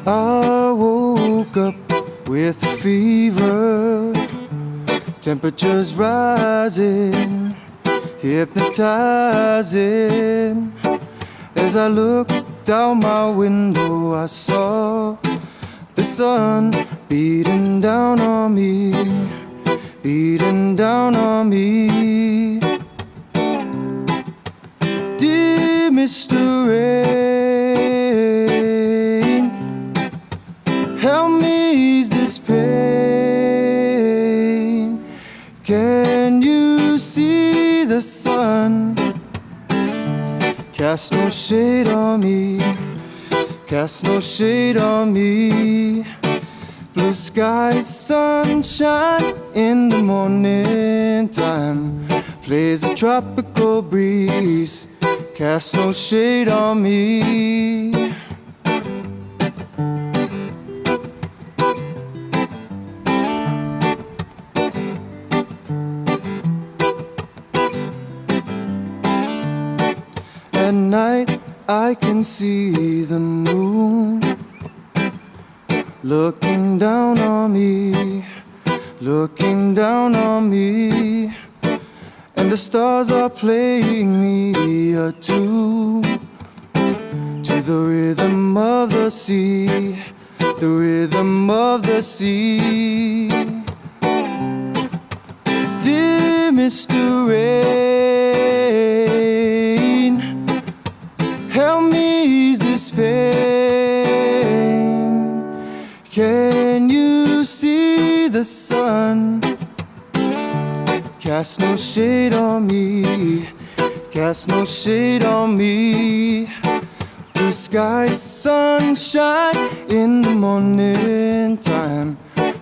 I woke up with a fever, temperatures rising, hypnotizing. As I looked out my window, I saw the sun beating down on me, beating down on me. Dear Mr. Rain, help me ease this pain. Can you see the sun? Cast no shade on me, cast no shade on me. Blue skies, sunshine in the morning time, plays a tropical breeze. Cast no shade on me. At night I can see the moon looking down on me, looking down on me. And the stars are playing me a tune to the rhythm of the sea, the rhythm of the sea. Dear Mr. Rain, help me ease this pain. Can you see the sun? Cast no shade on me, cast no shade on me. Blue skies, sunshine in the morning time,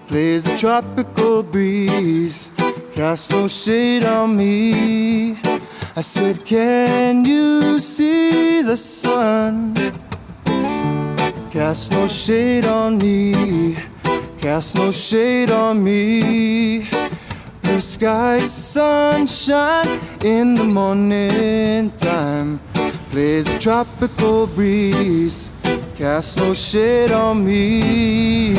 plays a tropical breeze. Cast no shade on me. I said, can you see the sun? Cast no shade on me, cast no shade on me. Blue skies, sunshine in the morning time, plays a tropical breeze. Cast no shade on me.